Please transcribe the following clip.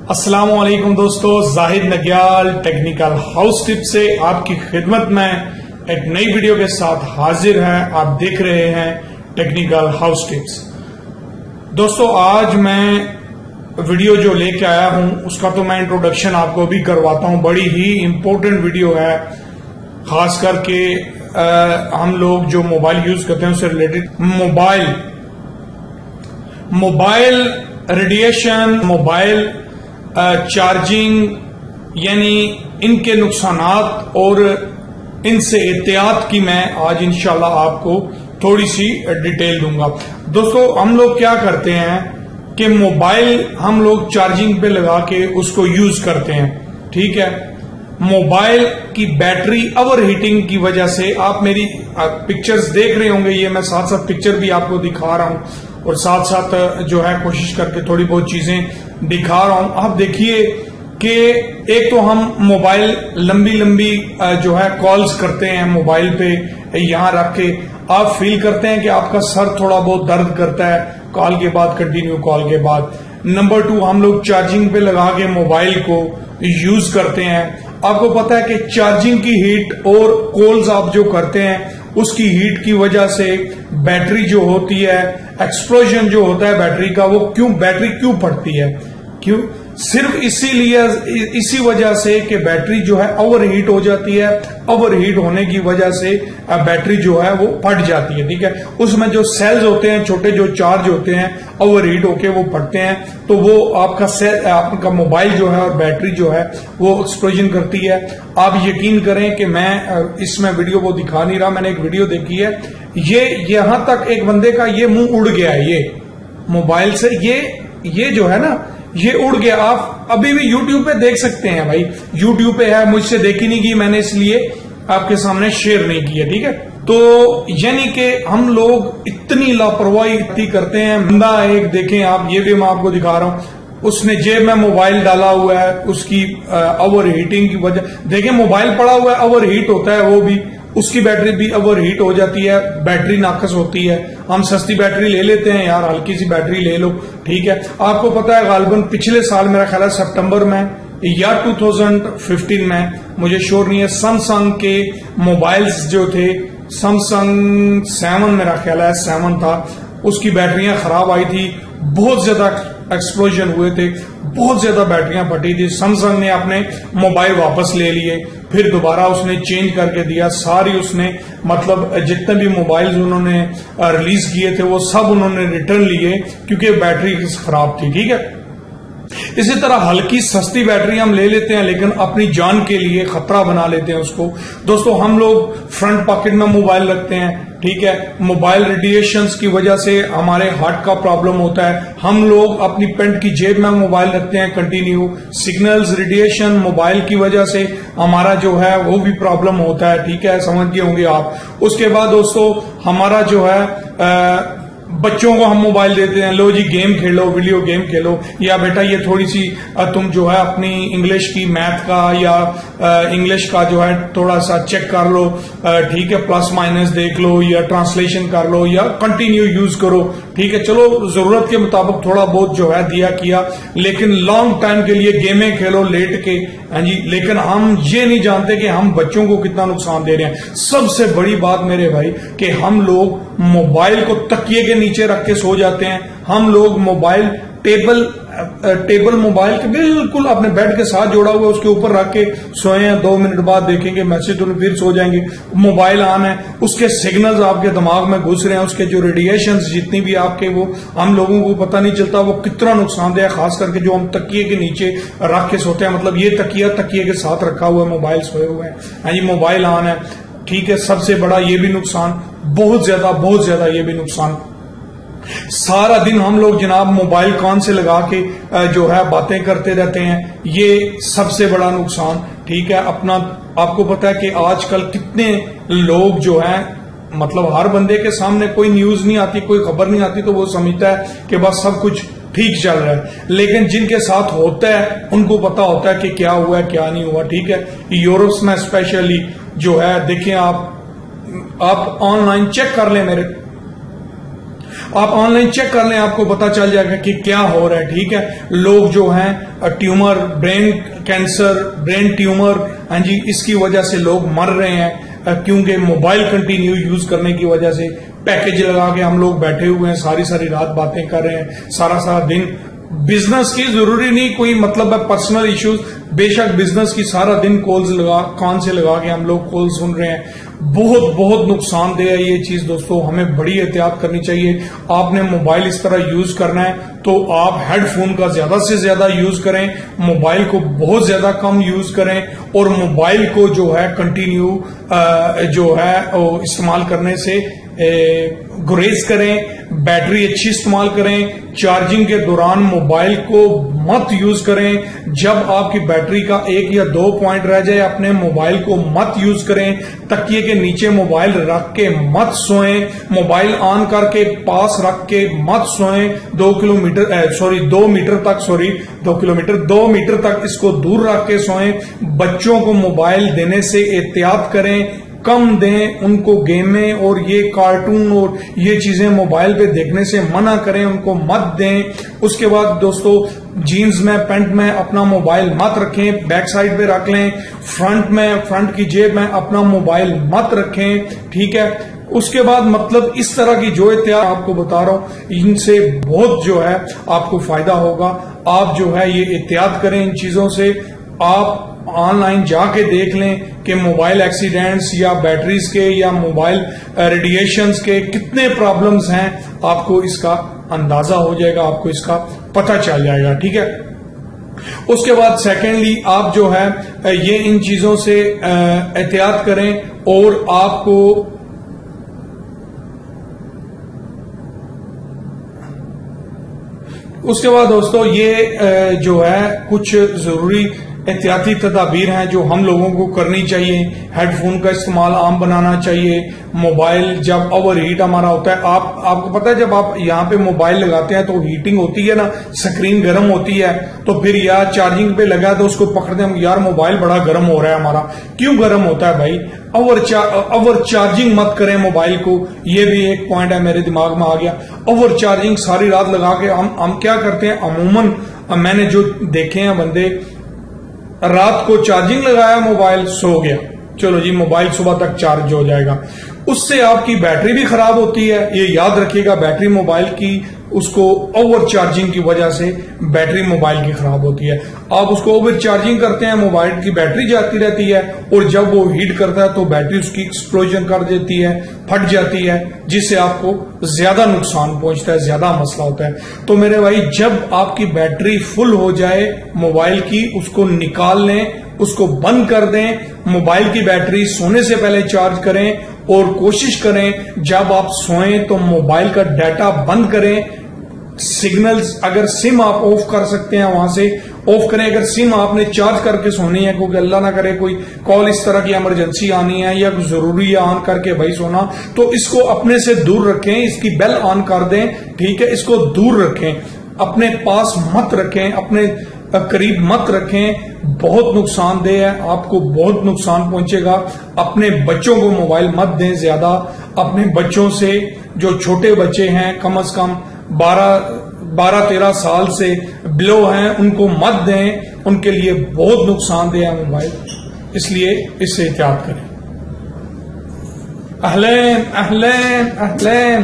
अस्सलामुअलैकुम दोस्तों, Zahid नग्याल technical house tip से आपकी खिदमत में एक नई वीडियो के साथ हाजिर है। आप देख रहे हैं टेक्निकल हाउस टिप्स। दोस्तों, आज मैं वीडियो जो लेके आया हूं उसका तो मैं इंट्रोडक्शन आपको भी करवाता हूं। बड़ी ही इंपॉर्टेंट वीडियो है, खास करके हम लोग जो मोबाइल यूज करते हैं उससे related. Mobile radiation, mobile charging, यानी इनके नुकसानात और इनसे एहतियात की मैं आज इंशाल्लाह आपको थोड़ी सी डिटेल दूंगा। दोस्तों, हम लोग क्या करते हैं कि मोबाइल हम लोग चार्जिंग पे लगा के उसको यूज करते हैं, ठीक है। मोबाइल की बैटरी ओवर हीटिंग की वजह से, आप मेरी पिक्चर्स देख रहे होंगे, ये मैं साथ साथ पिक्चर भी आपको दिखा रहा हूं और साथ साथ जो है कोशिश करके थोड़ी बहुत चीजें दिखा रहा हूं। आप देखिए कि एक तो हम मोबाइल लंबी लंबी जो है कॉल्स करते हैं मोबाइल पे यहां रख के, आप फील करते हैं कि आपका सर थोड़ा बहुत दर्द करता है कॉल के बाद, कंटिन्यू कॉल के बाद। नंबर 2, हम लोग चार्जिंग पे लगा के मोबाइल को यूज करते हैं। आपको पता है कि चार्जिंग की हीट और कॉल्स आप जो करते हैं उसकी हीट की वजह से बैटरी जो होती है, एक्सप्लोजन जो होता है बैटरी का, वो बैटरी क्यों फटती है? क्यों? सिर्फ इसीलिए, इसी वजह से कि बैटरी जो है ओवर हीट हो जाती है। ओवर हीट होने की वजह से बैटरी जो है वो फट जाती है, ठीक है। उसमें जो सेल्स होते हैं, छोटे जो चार्ज होते हैं, ओवर हीट होके वो फटते हैं, तो वो आपका मोबाइल जो है और बैटरी जो है वो एक्सप्लोजन करती है। आप यकीन करें कि मैं इसमें वीडियो को दिखा नहीं रहा, मैंने एक वीडियो देखी है, ये यहां तक एक बंदे का ये मुंह उड़ गया है, ये मोबाइल से ये जो है ना, ये उड़ गया। आप अभी भी YouTube पे देख सकते हैं भाई, YouTube पे है, मुझसे देखी नहीं की मैंने, इसलिए आपके सामने शेयर नहीं किया, ठीक है। तो यानी कि हम लोग इतनी लापरवाही करते हैं। बंदा एक देखें आप, ये भी मैं आपको दिखा रहा हूं, उसने जेब में मोबाइल डाला हुआ है, उसकी ओवर हीटिंग की वजह, देखें मोबाइल पड़ा हुआ है, ओवर हीट होता है, वो भी उसकी बैटरी भी ओवर हीट हो जाती है, बैटरी नाकस होती है। हम सस्ती बैटरी ले लेते हैं, यार हल्की सी बैटरी ले लो, ठीक है। आपको पता है गालिबन पिछले साल, मेरा ख्याल है सितंबर में या 2015 में, मुझे श्योर नहीं है, सैमसंग के मोबाइल्स जो थे, सैमसंग 7 मेरा ख्याल है 7 था, उसकी बैटरियां खराब आई थी, बहुत ज्यादा एक्सप्लोजन हुए थे, बहुत ज्यादा बैटरियां फटी थी। सैमसंग ने अपने मोबाइल वापस ले लिए, फिर दोबारा उसने चेंज करके दिया, सारी उसने मतलब जितने भी मोबाइल्स उन्होंने रिलीज किए थे वो सब उन्होंने रिटर्न लिए, क्योंकि बैटरी खराब थी, ठीक है। इसी तरह हल्की सस्ती बैटरी हम ले लेते हैं, लेकिन अपनी जान के लिए खतरा बना लेते हैं उसको। दोस्तों, हम लोग फ्रंट पॉकेट में मोबाइल रखते हैं, ठीक है। मोबाइल रेडिएशंस की वजह से हमारे हार्ट का प्रॉब्लम होता है। हम लोग अपनी पेंट की जेब में मोबाइल रखते हैं कंटिन्यू, सिग्नल्स रेडिएशन मोबाइल की वजह से हमारा जो है वो भी प्रॉब्लम होता है, ठीक है, समझ गए होंगे आप। उसके बाद दोस्तों, हमारा जो है बच्चों को हम मोबाइल देते हैं, लो जी गेम खेलो, वीडियो गेम खेलो, या बेटा ये थोड़ी सी तुम जो है अपनी इंग्लिश की, मैथ का या इंग्लिश का जो है थोड़ा सा चेक कर लो, ठीक है, प्लस माइनस देख लो या ट्रांसलेशन कर लो या कंटिन्यू यूज करो, ठीक है। चलो जरूरत के मुताबिक थोड़ा बहुत जो है दिया किया, लेकिन लॉन्ग टाइम के लिए गेमें खेलो लेट के, हाँ जी। लेकिन हम ये नहीं जानते कि हम बच्चों को कितना नुकसान दे रहे हैं। सबसे बड़ी बात मेरे भाई कि हम लोग मोबाइल को तकिए के नीचे रख के सो जाते हैं। हम लोग मोबाइल टेबल मोबाइल के बिल्कुल अपने बेड के साथ जोड़ा हुआ है, उसके ऊपर रख के सोए हैं, 2 मिनट बाद देखेंगे मैसेज, तो फिर सो जाएंगे, मोबाइल ऑन है, उसके सिग्नल्स आपके दिमाग में घुस रहे हैं, उसके जो रेडिएशंस जितनी भी आपके, वो हम लोगों को पता नहीं चलता वो कितना नुकसानदेह है। खास करके जो हम तकिए के नीचे रख के सोते हैं, मतलब ये तकिए के साथ रखा हुआ है, मोबाइल सोए हुए हैं, हाँ जी, मोबाइल ऑन है, ठीक है। सबसे बड़ा ये भी नुकसान, बहुत ज्यादा ये भी नुकसान। सारा दिन हम लोग जनाब मोबाइल कान से लगा के जो है बातें करते रहते हैं, ये सबसे बड़ा नुकसान, ठीक है। अपना आपको पता है कि आजकल कितने लोग जो हैं, मतलब हर बंदे के सामने कोई न्यूज नहीं आती, कोई खबर नहीं आती, तो वो समझता है कि बस सब कुछ ठीक चल रहा है, लेकिन जिनके साथ होता है उनको पता होता है कि क्या हुआ है क्या नहीं हुआ, ठीक है। यूरोप में स्पेशली जो है, देखिए आप ऑनलाइन चेक कर लें, मेरे आप ऑनलाइन चेक कर लें, आपको पता चल जाएगा कि क्या हो रहा है। ठीक है, लोग जो हैं tumour, brain cancer, brain tumour, हाँ जी, इसकी वजह से लोग मर रहे हैं क्योंकि मोबाइल कंटिन्यू यूज करने की वजह से। पैकेज लगा के हम लोग बैठे हुए हैं, सारी सारी रात बातें कर रहे हैं, सारा सारा दिन। बिजनेस की जरूरी नहीं कोई मतलब है, पर्सनल इश्यूज, बेशक बिजनेस की सारा दिन कॉल्स लगा, कान से लगा के हम लोग कॉल सुन रहे हैं। बहुत बहुत नुकसानदेह है ये चीज दोस्तों, हमें बड़ी एहतियात करनी चाहिए। आपने मोबाइल इस तरह यूज करना है तो आप हेडफोन का ज्यादा से ज्यादा यूज करें, मोबाइल को बहुत ज्यादा कम यूज करें, और मोबाइल को जो है कंटिन्यू जो है इस्तेमाल करने से गुरेज करें। बैटरी अच्छी इस्तेमाल करें, चार्जिंग के दौरान मोबाइल को मत यूज करें। जब आपकी बैटरी का 1 या 2 पॉइंट रह जाए, अपने मोबाइल को मत यूज करें। तकिए के नीचे मोबाइल रख के मत सोएं, मोबाइल ऑन करके पास रख के मत सोएं। 2 मीटर तक इसको दूर रख के सोएं। बच्चों को मोबाइल देने से एहतियात करें, कम दें उनको। गेमें और ये कार्टून और ये चीजें मोबाइल पे देखने से मना करें, उनको मत दें। उसके बाद दोस्तों, जीन्स में, पैंट में अपना मोबाइल मत रखें, बैक साइड पे रख लें। फ्रंट की जेब में अपना मोबाइल मत रखें। ठीक है, उसके बाद मतलब इस तरह की जो एहतियात आपको बता रहा हूं, इनसे बहुत जो है आपको फायदा होगा। आप जो है ये एहतियात करें इन चीजों से। आप ऑनलाइन जाके देख लें कि मोबाइल एक्सीडेंट्स या बैटरीज के या मोबाइल रेडिएशंस के कितने प्रॉब्लम्स हैं, आपको इसका अंदाजा हो जाएगा, आपको इसका पता चल जाएगा। ठीक है, उसके बाद सेकेंडली आप जो है ये इन चीजों से एहतियात करें। और आपको उसके बाद दोस्तों ये जो है कुछ जरूरी एहतियाती तदाबीर हैं जो हम लोगों को करनी चाहिए। हेडफोन का इस्तेमाल आम बनाना चाहिए। मोबाइल जब ओवर हीट हमारा होता है, आपको पता है जब आप यहाँ पे मोबाइल लगाते हैं तो हीटिंग होती है ना, स्क्रीन गर्म होती है, तो फिर यार चार्जिंग पे लगा तो उसको पकड़ते हम, यार मोबाइल बड़ा गर्म हो रहा है हमारा। क्यों गर्म होता है भाई? ओवर चार्जिंग मत करें मोबाइल को, ये भी एक पॉइंट है मेरे दिमाग में आ गया। ओवर चार्जिंग सारी रात लगा के हम क्या करते हैं, अमूमन मैंने जो देखे हैं बंदे, रात को चार्जिंग लगाया मोबाइल, सो गया, चलो जी मोबाइल सुबह तक चार्ज हो जाएगा। उससे आपकी बैटरी भी खराब होती है, ये याद रखिएगा। बैटरी मोबाइल की उसको ओवर चार्जिंग की वजह से बैटरी मोबाइल की खराब होती है। आप उसको ओवर चार्जिंग करते हैं, मोबाइल की बैटरी जाती रहती है, और जब वो हीट करता है तो बैटरी उसकी एक्सप्लोजन कर देती है, फट जाती है, जिससे आपको ज्यादा नुकसान पहुंचता है, ज्यादा मसला होता है। तो मेरे भाई, जब आपकी बैटरी फुल हो जाए मोबाइल की, उसको निकाल लें, उसको बंद कर दें। मोबाइल की बैटरी सोने से पहले चार्ज करें, और कोशिश करें जब आप सोएं तो मोबाइल का डाटा बंद करें। सिग्नल्स, अगर सिम आप ऑफ कर सकते हैं वहां से ऑफ करें। अगर सिम आपने चार्ज करके सोनी है, क्योंकि अल्लाह ना करे कोई कॉल इस तरह की इमरजेंसी आनी है या जरूरी है ऑन करके भाई सोना, तो इसको अपने से दूर रखें, इसकी बेल ऑन कर दें। ठीक है, इसको दूर रखें, अपने पास मत रखें, अपने करीब मत रखें। बहुत नुकसानदेह है, आपको बहुत नुकसान पहुंचेगा। अपने बच्चों को मोबाइल मत दें ज्यादा। अपने बच्चों से, जो छोटे बच्चे हैं कम से कम 12-13 साल से बिलो हैं, उनको मत दें, उनके लिए बहुत नुकसानदेह है मोबाइल, इसलिए इससे एहतियात करें। अहलैन अहलैन अहलैन।